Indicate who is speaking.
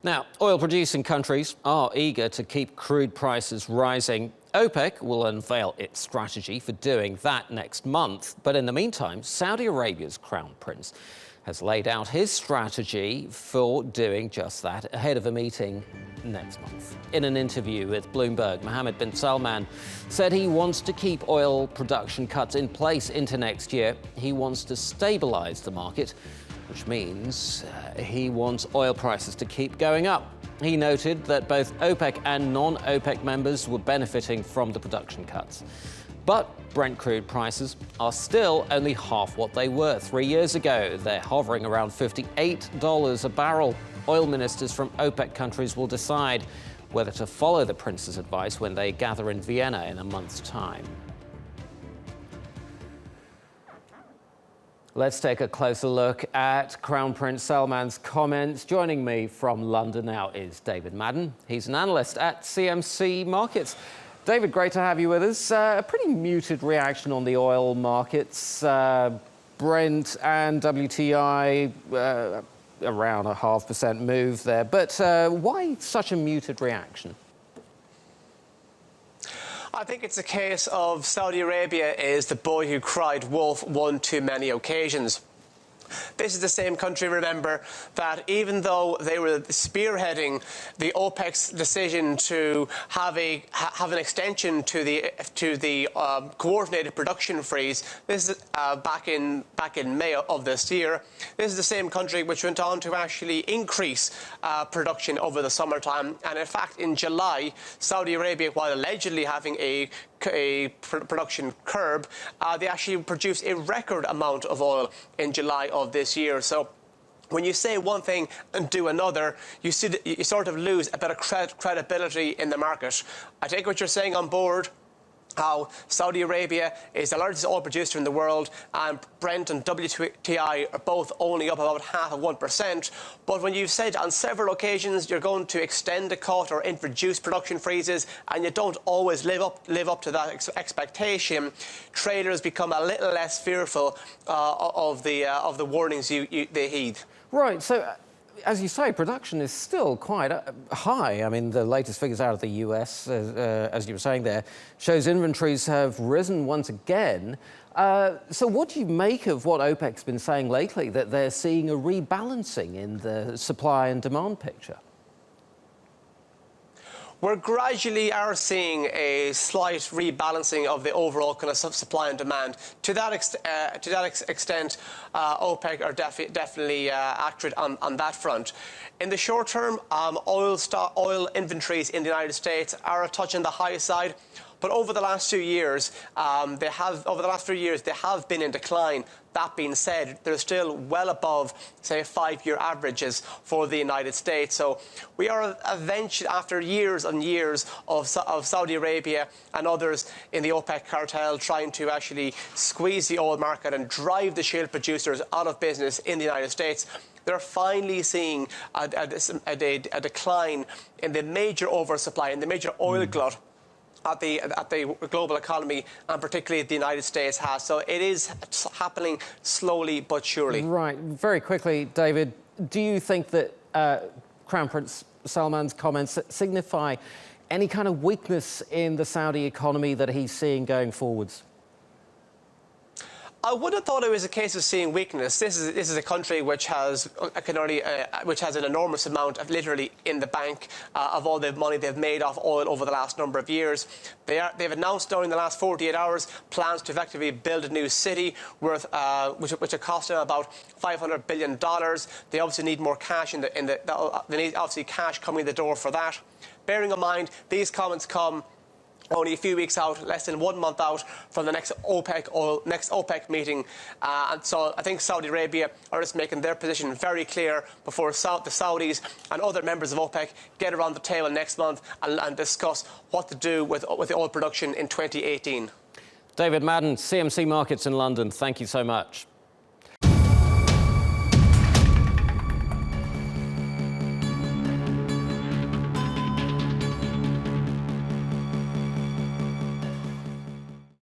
Speaker 1: Now, oil-producing countries are eager to keep crude prices rising. OPEC will unveil its strategy for doing that next month. But in the meantime, Saudi Arabia's Crown Prince has laid out his strategy for doing just that ahead of a meeting next month. In an interview with Bloomberg, Mohammed bin Salman said he wants to keep oil production cuts in place into next year. He wants to stabilize the market, which means he wants oil prices to keep going up. He noted that both OPEC and non-OPEC members were benefiting from the production cuts. But Brent crude prices are still only half what they were 3 years ago. They're hovering around $58 a barrel. Oil ministers from OPEC countries will decide whether to follow the prince's advice when they gather in Vienna in a month's time. Let's take a closer look at Crown Prince Salman's comments. Joining me from London now is David Madden. He's an analyst at CMC Markets. David, great to have you with us. A pretty muted reaction on the oil markets. Brent and WTI around a 0.5% move there. But why such a muted reaction?
Speaker 2: I think it's a case of Saudi Arabia is the boy who cried wolf one too many occasions. This is the same country, remember, that even though they were spearheading the OPEC's decision to have an extension to the coordinated production freeze, this is back in May of this year. This is the same country which went on to actually increase production over the summertime, and in fact, in July, Saudi Arabia, while allegedly having a production curb, they actually produced a record amount of oil in July of this year. So when you say one thing and do another, you sort of lose a bit of credibility in the market. I take what you're saying on board, how Saudi Arabia is the largest oil producer in the world, and Brent and WTI are both only up about 0.5%. But when you've said on several occasions you're going to extend the cut or introduce production freezes, and you don't always live up to that expectation, traders become a little less fearful of the warnings they heed.
Speaker 1: Right. So, as you say, production is still quite high. I mean, the latest figures out of the US, as you were saying there, shows inventories have risen once again. So what do you make of what OPEC's been saying lately, that they're seeing a rebalancing in the supply and demand picture?
Speaker 2: We're gradually seeing a slight rebalancing of the overall kind of supply and demand. To that extent, OPEC are definitely accurate on that front. In the short term, oil inventories in the United States are a touch on the high side. But over the last 2 years, they have been in decline. That being said, they're still well above, say, 5-year averages for the United States. So we are eventually, after years and years of Saudi Arabia and others in the OPEC cartel trying to actually squeeze the oil market and drive the shale producers out of business in the United States, they're finally seeing a decline in the major oversupply, in the major oil glut at the global economy, and particularly the United States has. So it is happening slowly but surely.
Speaker 1: Right. Very quickly, David, do you think that Crown Prince Salman's comments signify any kind of weakness in the Saudi economy that he's seeing going forwards?
Speaker 2: I would have thought it was a case of seeing weakness. This is a country which has an enormous amount of literally in the bank of all the money they've made off oil over the last number of years. They've announced during the last 48 hours plans to effectively build a new city worth which will cost them about $500 billion. They obviously need more cash they need obviously cash coming in the door for that. Bearing in mind, these comments come only a few weeks out, less than 1 month out from the next OPEC meeting. And so I think Saudi Arabia are just making their position very clear before the Saudis and other members of OPEC get around the table next month and discuss what to do with the oil production in 2018.
Speaker 1: David Madden, CMC Markets in London, thank you so much.